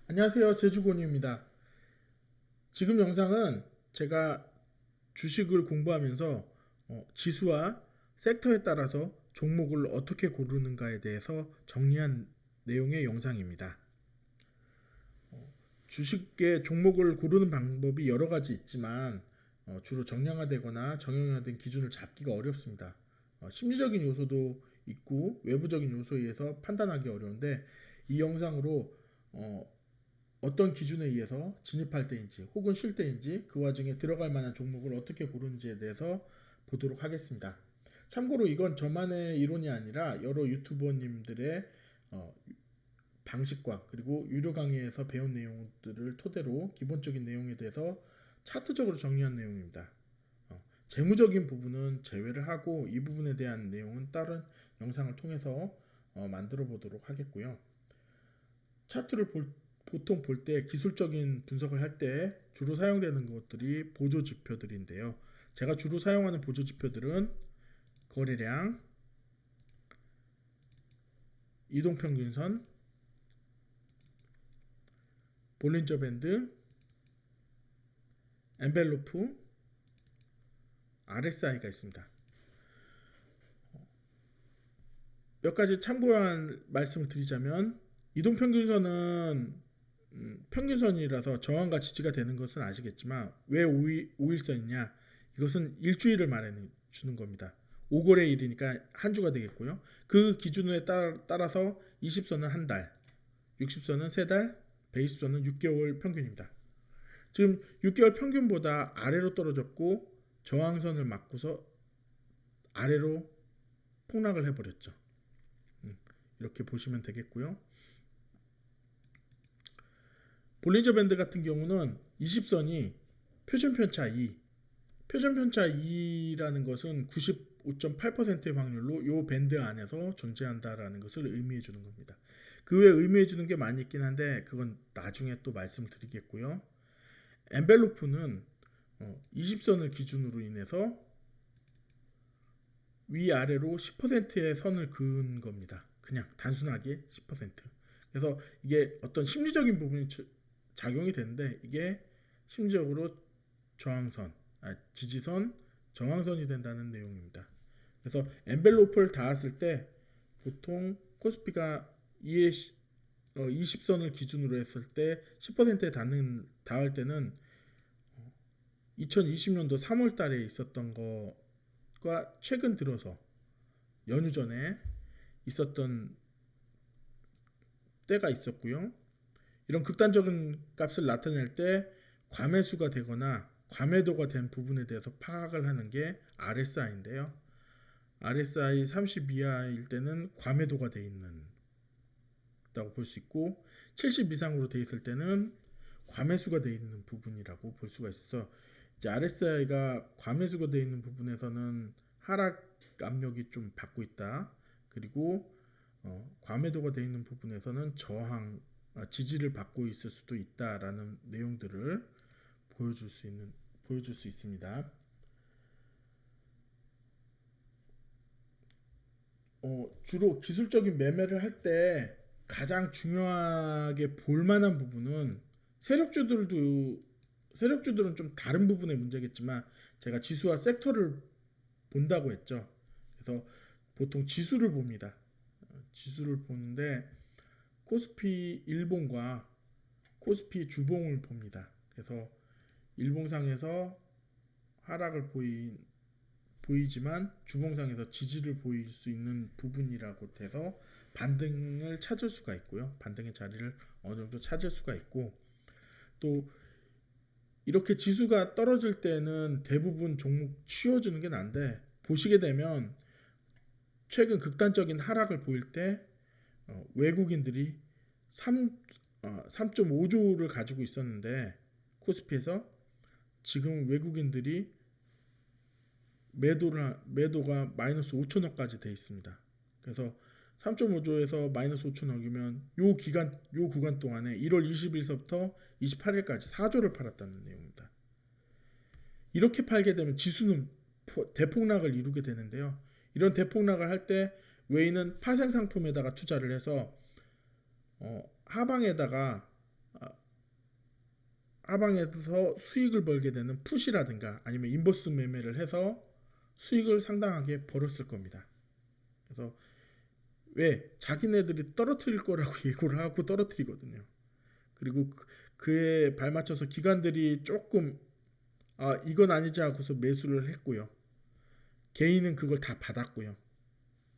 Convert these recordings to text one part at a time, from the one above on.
안녕하세요. 제주곤입니다. 지금 영상은 제가 주식을 공부하면서 지수와 섹터에 따라서 종목을 어떻게 고르는가에 대해서 정리한 내용의 영상입니다. 주식의 종목을 고르는 방법이 여러 가지 있지만 주로 정량화되거나 정형화된 기준을 잡기가 어렵습니다. 심리적인 요소도 있고 외부적인 요소에 의해서 판단하기 어려운데 이 영상으로 어떤 기준에 의해서 진입할 때인지 혹은 쉴 때인지 그 와중에 들어갈 만한 종목을 어떻게 고르는지에 대해서 보도록 하겠습니다. 참고로 이건 저만의 이론이 아니라 여러 유튜버님들의 방식과 그리고 유료 강의에서 배운 내용들을 토대로 기본적인 내용에 대해서 차트적으로 정리한 내용입니다. 재무적인 부분은 제외를 하고 이 부분에 대한 내용은 다른 영상을 통해서 만들어 보도록 하겠고요. 차트를 보통 볼 때 기술적인 분석을 할 때 주로 사용되는 것들이 보조 지표들인데요. 제가 주로 사용하는 보조 지표들은 거래량, 이동평균선, 볼린저 밴드, 엔벨로프, RSI가 있습니다. 몇 가지 참고한 말씀을 드리자면 이동평균선은 평균선이라서 저항과 지지가 되는 것은 아시겠지만 왜 5일선이냐, 이것은 일주일을 말해 주는 겁니다. 5거래 일이니까 한 주가 되겠고요. 그 기준에 따라서 20선은 한 달, 60선은 3달, 120선은 6개월 평균입니다. 지금 6개월 평균보다 아래로 떨어졌고 저항선을 맞고서 아래로 폭락을 해버렸죠. 이렇게 보시면 되겠고요. 볼린저 밴드 같은 경우는 20선이 표준편차 2, 표준편차 2라는 것은 95.8%의 확률로 이 밴드 안에서 존재한다라는 것을 의미해 주는 겁니다. 그 외에 의미해 주는 게 많이 있긴 한데 그건 나중에 또 말씀드리겠고요. 엔벨로프는 20선을 기준으로 인해서 위아래로 10%의 선을 그은 겁니다. 그냥 단순하게 10%. 그래서 이게 어떤 심리적인 부분이 작용이 되는데 이게 심리적으로 저항선, 지지선, 저항선이 된다는 내용입니다. 그래서 엔벨로프를 닿았을 때 보통 코스피가 20선을 기준으로 했을 때 10%에 닿을 때는 2020년도 3월 달에 있었던 것과 최근 들어서 연휴 전에 있었던 때가 있었고요. 이런 극단적인 값을 나타낼 때 과매수가 되거나 과매도가 된 부분에 대해서 파악을 하는 게 RSI인데요. RSI 30 이하일 때는 과매도가 돼 있는 다고 볼 수 있고 70 이상으로 돼 있을 때는 과매수가 돼 있는 부분이라고 볼 수가 있어서 이제 RSI가 과매수가 돼 있는 부분에서는 하락 압력이 좀 받고 있다. 그리고 과매도가 돼 있는 부분에서는 저항 지지를 받고 있을 수도 있다라는 내용들을 보여줄 수 있습니다. 주로 기술적인 매매를 할 때 가장 중요하게 볼 만한 부분은 세력주들은 좀 다른 부분의 문제겠지만 제가 지수와 섹터를 본다고 했죠. 그래서 보통 지수를 봅니다. 지수를 보는데 코스피 일봉과 코스피 주봉을 봅니다. 그래서 일봉상에서 하락을 보이지만 주봉상에서 지지를 보일 수 있는 부분이라고 해서 반등을 찾을 수가 있고요. 반등의 자리를 어느 정도 찾을 수가 있고 또 이렇게 지수가 떨어질 때는 대부분 종목 쉬어주는 게 난데 보시게 되면 최근 극단적인 하락을 보일 때 외국인들이 3.5조를 가지고 있었는데 코스피에서 지금 외국인들이 매도가 마이너스 5천억까지 돼 있습니다. 그래서 3.5조에서 마이너스 5천억이면 요 구간 동안에 1월 20일서부터 28일까지 4조를 팔았다는 내용입니다. 이렇게 팔게 되면 지수는 대폭락을 이루게 되는데요. 이런 대폭락을 할 때 외인은 파생 상품에다가 투자를 해서 하방에다가 하방에서 수익을 벌게 되는 풋이라든가 아니면 인버스 매매를 해서 수익을 상당하게 벌었을 겁니다. 그래서 왜 자기네들이 떨어뜨릴 거라고 예고를 하고 떨어뜨리거든요. 그리고 그에 발맞춰서 기관들이 조금 이건 아니지 하고서 매수를 했고요. 개인은 그걸 다 받았고요.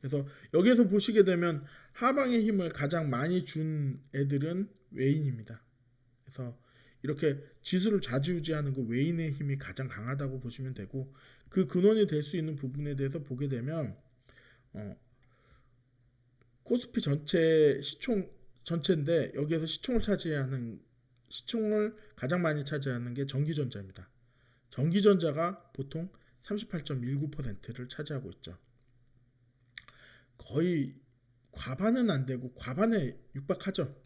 그래서 여기에서 보시게 되면 하방의 힘을 가장 많이 준 애들은 외인입니다. 그래서 이렇게 지수를 좌지우지하는 거 외인의 힘이 가장 강하다고 보시면 되고, 그 근원이 될 수 있는 부분에 대해서 보게 되면 코스피 전체 시총 전체인데 여기에서 시총을 가장 많이 차지하는 게 전기전자입니다. 전기전자가 보통 38.19%를 차지하고 있죠. 거의 과반은 안 되고 과반에 육박하죠.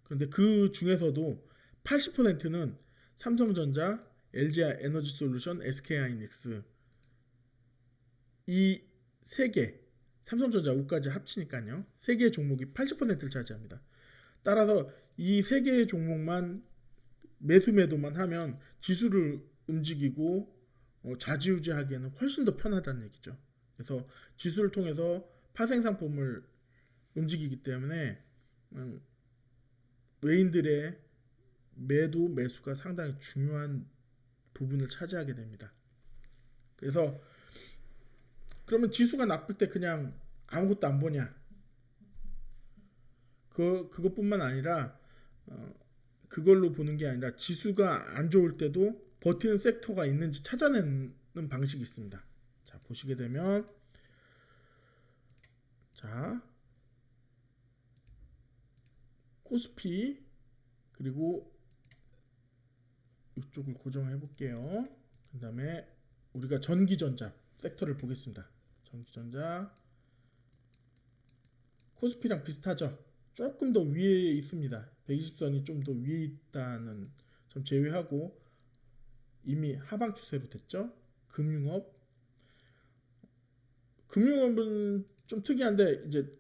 그런데 그 중에서도 80%는 삼성전자, LG에너지솔루션, SK하이닉스 이 세 개, 삼성전자, 우까지 합치니까요. 세 개의 종목이 80%를 차지합니다. 따라서 이 세 개의 종목만 매수매도만 하면 지수를 움직이고 좌지우지하기에는 훨씬 더 편하다는 얘기죠. 그래서 지수를 통해서 파생상품을 움직이기 때문에 외인들의 매도 매수가 상당히 중요한 부분을 차지하게 됩니다. 그래서 그러면 지수가 나쁠 때 그냥 아무것도 안 보냐? 그것뿐만 아니라 그걸로 보는 게 아니라 지수가 안 좋을 때도 버티는 섹터가 있는지 찾아내는 방식이 있습니다. 자, 보시게 되면 자, 코스피 그리고 이쪽을 고정해 볼게요. 그 다음에 우리가 전기전자 섹터를 보겠습니다. 전기전자 코스피랑 비슷하죠. 조금 더 위에 있습니다. 120선이 좀 더 위에 있다는 점 제외하고 이미 하방 추세로 됐죠. 금융업은 좀 특이한데 이제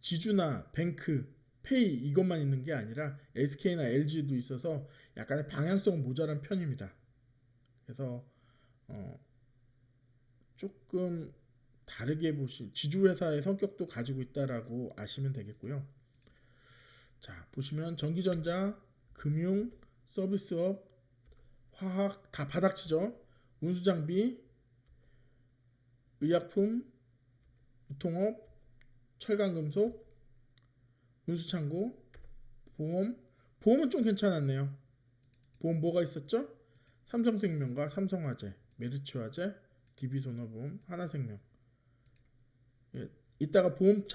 지주나 뱅크, 페이 이것만 있는 게 아니라 SK나 LG도 있어서 약간의 방향성 모자란 편입니다. 그래서 조금 다르게 지주회사의 성격도 가지고 있다라고 아시면 되겠고요. 자, 보시면 전기전자, 금융, 서비스업, 화학 다 바닥치죠. 운수장비, 의약품, 유통업, 철강금속, 운수창고, 보험은 좀 괜찮았네요. 보험 뭐가 있었죠? 삼성생명과 삼성화재, 메리츠화재, DB손해보험, 하나생명. 예, 이따가 보험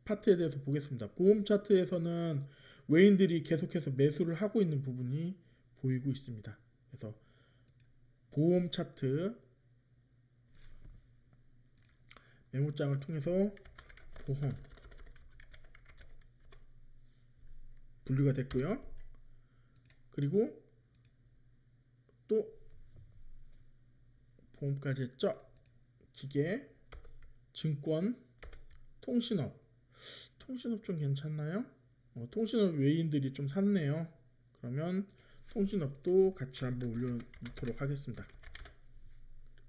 파트에 대해서 보겠습니다. 보험 차트에서는 외인들이 계속해서 매수를 하고 있는 부분이 보이고 있습니다. 그래서 보험 차트 메모장을 통해서 보험 분류가 됐고요. 그리고 또 보험까지 했죠. 기계, 증권, 통신업 좀 괜찮나요? 통신업 외인들이 좀 샀네요. 그러면 통신업도 같이 한번 올려놓도록 하겠습니다.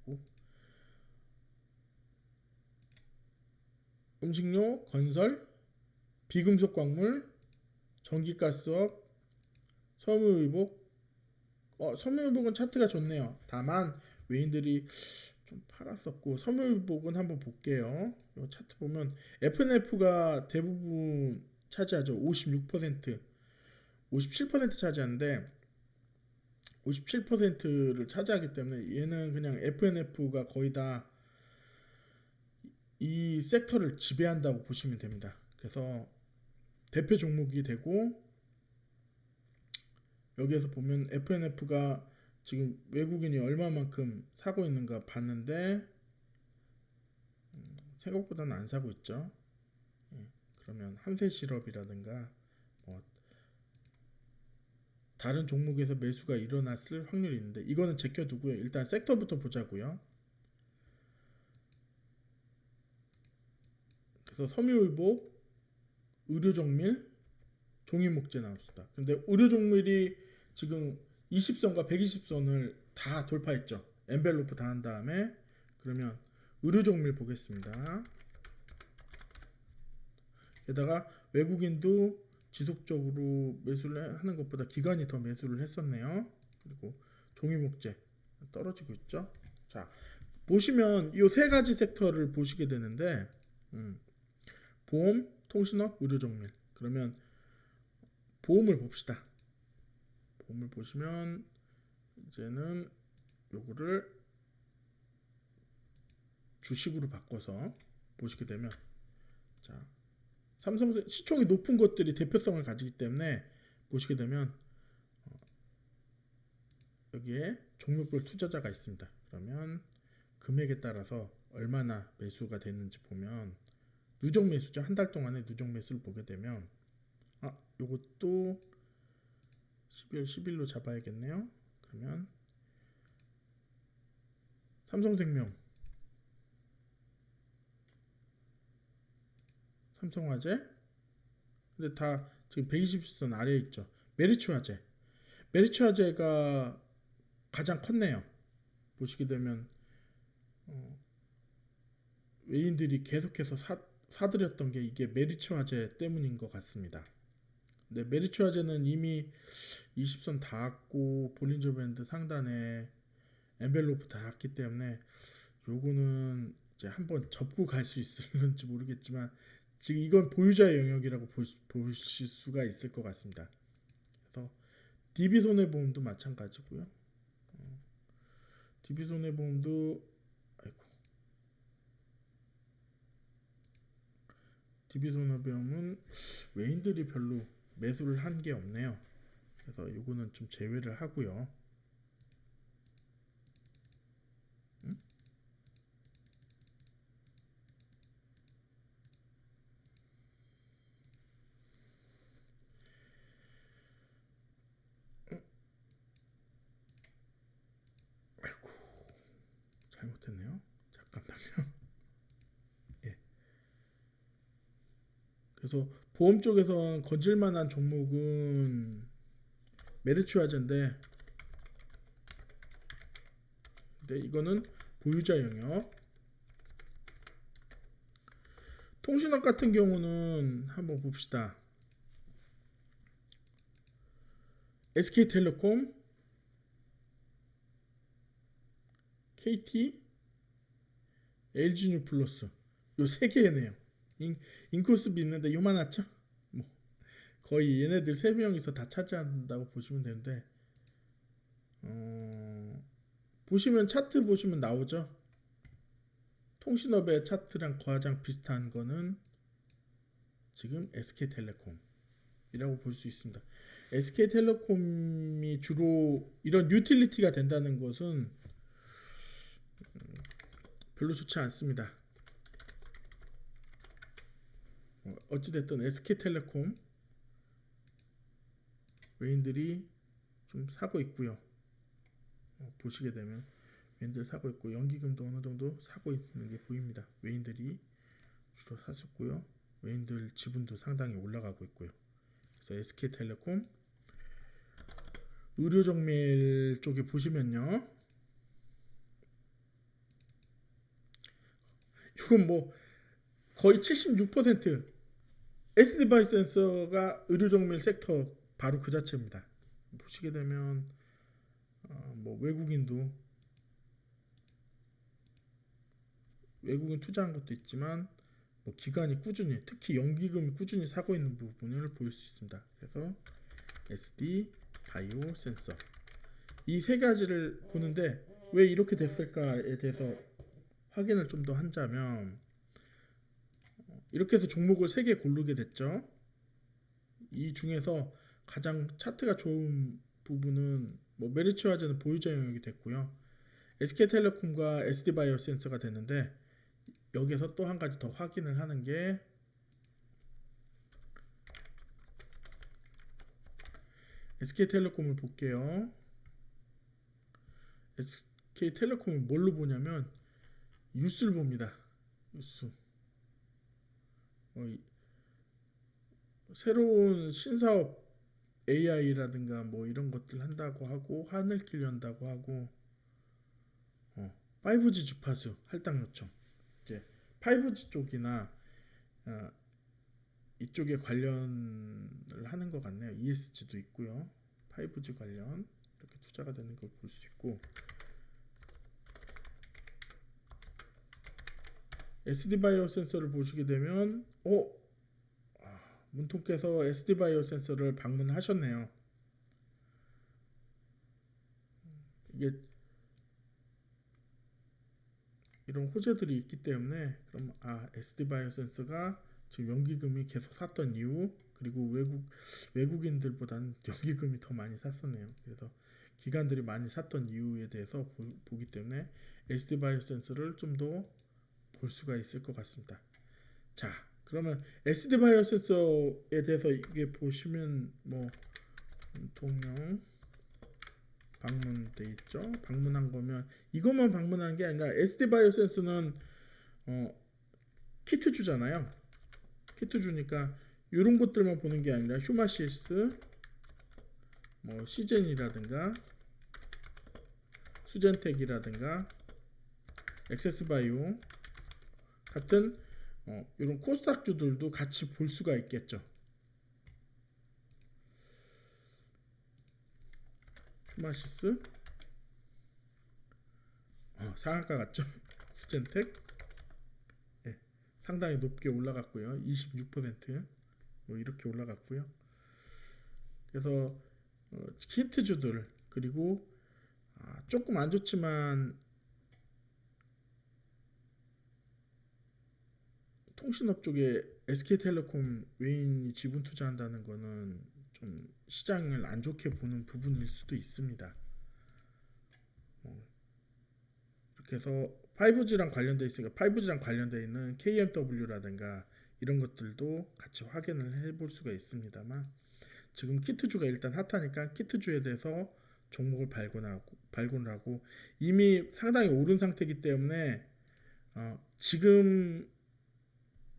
그리고 음식료, 건설, 비금속 광물, 전기가스업, 섬유유복. 섬유유복은 차트가 좋네요. 다만 외인들이 좀 팔았었고, 섬유유복은 한번 볼게요. 이 차트 보면 FNF가 대부분 차지하죠. 56%, 57% 차지하는데 57%를 차지하기 때문에 얘는 그냥 FNF가 거의 다 이 섹터를 지배한다고 보시면 됩니다. 그래서 대표 종목이 되고, 여기에서 보면 FNF가 지금 외국인이 얼마만큼 사고 있는가 봤는데 생각보다는 안 사고 있죠. 그러면 한세실업이라든가 다른 종목에서 매수가 일어났을 확률이 있는데 이거는 제껴두고요. 일단 섹터부터 보자고요. 그래서 섬유유복, 의료정밀, 종이목재 나왔습니다. 근데 의료정밀이 지금 20선과 120선을 다 돌파했죠. 엔벨로프 다 한 다음에 그러면 의료종밀 보겠습니다. 게다가 외국인도 지속적으로 매수를 하는 것보다 기관이 더 매수를 했었네요. 그리고 종이목재 떨어지고 있죠. 자, 보시면 이 세 가지 섹터를 보시게 되는데 보험, 통신업, 의료종밀. 그러면 보험을 봅시다. 보험을 보시면 이제는 요거를 주식으로 바꿔서 보시게 되면 자, 삼성 시총이 높은 것들이 대표성을 가지기 때문에 보시게 되면 여기에 종목별 투자자가 있습니다. 그러면 금액에 따라서 얼마나 매수가 됐는지 보면 누적 매수죠. 한 달 동안의 누적 매수를 보게 되면 요것도 12월 10일로 잡아야겠네요. 그러면 삼성생명, 삼성화재, 근데 다 지금 120선 아래에 있죠. 메리츠화재가 가장 컸네요. 보시게 되면 외인들이 계속해서 사들였던 게 이게 메리츠화재 때문인 것 같습니다. 근데 메리츠화재는 이미 20선 닿았고 볼린저 밴드 상단에 엔벨로프 닿았기 때문에 요거는 이제 한번 접고 갈 수 있을지 모르겠지만 지금 이건 보유자의 영역이라고 보실 수가 있을 것 같습니다. 그래서 DB손해보험도 마찬가지고요. DB손해보험도 DB손해보험은 외인들이 별로 매수를 한 게 없네요. 그래서 이거는 좀 제외를 하고요. 아이고, 잘못했네요. 잠깐만요. 예. 그래서 보험 쪽에선 건질만한 종목은 메리츠화재인데, 근데 이거는 보유자 영역. 통신업 같은 경우는 한번 봅시다. SK텔레콤, KT, LG뉴플러스 요 세 개네요. 인코스비 있는데 요만하죠? 뭐 거의 얘네들 세 명이서 다 차지한다고 보시면 되는데 보시면 차트 보시면 나오죠. 통신업의 차트랑 가장 비슷한 거는 지금 SK텔레콤이라고 볼 수 있습니다. SK텔레콤이 주로 이런 유틸리티가 된다는 것은 별로 좋지 않습니다. 어찌됐든 SK텔레콤 외인들이 좀 사고 있고요. 보시게 되면 외인들 사고 있고 연기금도 어느 정도 사고 있는 게 보입니다. 외인들이 주로 샀었고요. 외인들 지분도 상당히 올라가고 있고요. 그래서 SK텔레콤 의료정밀 쪽에 보시면요. 이건 뭐 거의 76% SD바이오 센서가 의료정밀 섹터 바로 그 자체입니다. 보시게 되면 뭐 외국인 투자한 것도 있지만 뭐 기관이 꾸준히 특히 연기금이 꾸준히 사고 있는 부분을 볼 수 있습니다. 그래서 SD 바이오 센서 이 세 가지를 보는데 왜 이렇게 됐을까에 대해서 확인을 좀 더 한다면 이렇게 해서 종목을 3개 고르게 됐죠. 이 중에서 가장 차트가 좋은 부분은 뭐 메리츠화재는 보유자 영역이 됐고요. SK텔레콤과 SD바이오 센서가 됐는데 여기서 또 한 가지 더 확인을 하는 게 SK텔레콤을 볼게요. SK텔레콤을 뭘로 보냐면 뉴스를 봅니다. 뉴스. 새로운 신사업 AI라든가 뭐 이런 것들 한다고 하고 하늘길 연다고 하고 5G 주파수 할당 요청 이제 5G 쪽이나 어, 이쪽에 관련을 하는 것 같네요. ESG도 있고요. 5G 관련 이렇게 투자가 되는 걸 볼 수 있고 SD 바이오 센서를 보시게 되면 문통께서 SD 바이오 센서를 방문하셨네요. 이게 이런 호재들이 있기 때문에 그럼 SD 바이오 센서가 지금 연기금이 계속 샀던 이유 그리고 외국인들보다는 연기금이 더 많이 샀었네요. 그래서 기관들이 많이 샀던 이유에 대해서 보기 때문에 SD 바이오 센서를 좀 더 볼 수가 있을 것 같습니다. 자, 그러면 SD 바이오 센서에 대해서 이게 보시면 뭐 통영 방문돼 있죠. 방문한 거면 이것만 방문한 게 아니라 SD 바이오 센서는 키트 주잖아요. 키트 주니까 이런 것들만 보는 게 아니라 휴마시스, 뭐 시젠이라든가 수젠텍이라든가 엑세스바이오 같은 이런 코스닥주들도 같이 볼 수가 있겠죠. 휴마시스 상한가 같죠. 수젠텍 상당히 높게 올라갔고요. 26%뭐 이렇게 올라갔고요. 그래서 히트주들 그리고 조금 안 좋지만 통신업 쪽에 SK텔레콤 외인이 지분 투자한다는 거는 좀 시장을 안 좋게 보는 부분일 수도 있습니다. 이렇게 해서 5G랑 관련돼 있으니까 5G랑 관련돼 있는 KMW라든가 이런 것들도 같이 확인을 해볼 수가 있습니다만 지금 키트주가 일단 핫하니까 키트주에 대해서 종목을 발굴하고 이미 상당히 오른 상태이기 때문에 지금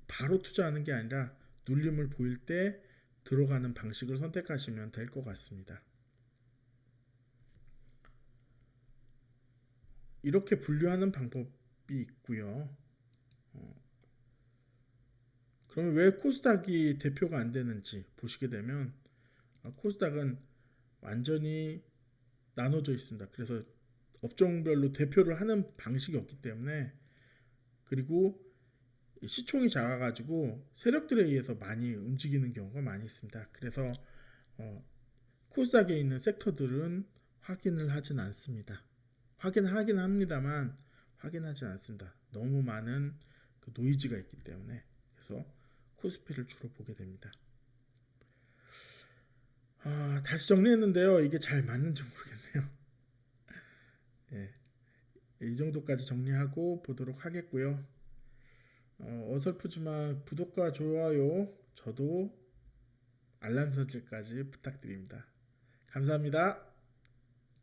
바로 투자하는 게 아니라 눌림을 보일 때 들어가는 방식을 선택하시면 될 것 같습니다. 이렇게 분류하는 방법이 있고요. 그러면 왜 코스닥이 대표가 안 되는지 보시게 되면 코스닥은 완전히 나눠져 있습니다. 그래서 업종별로 대표를 하는 방식이 없기 때문에 그리고 시총이 작아가지고 세력들에 의해서 많이 움직이는 경우가 많이 있습니다. 그래서 코스닥에 있는 섹터들은 확인을 하진 않습니다. 확인하긴 합니다만 확인하진 않습니다. 너무 많은 그 노이즈가 있기 때문에 그래서 코스피를 주로 보게 됩니다. 다시 정리했는데요. 이게 잘 맞는지 모르겠네요. 예, 이 정도까지 정리하고 보도록 하겠고요. 어설프지만 구독과 좋아요, 저도 알람 설정까지 부탁드립니다. 감사합니다.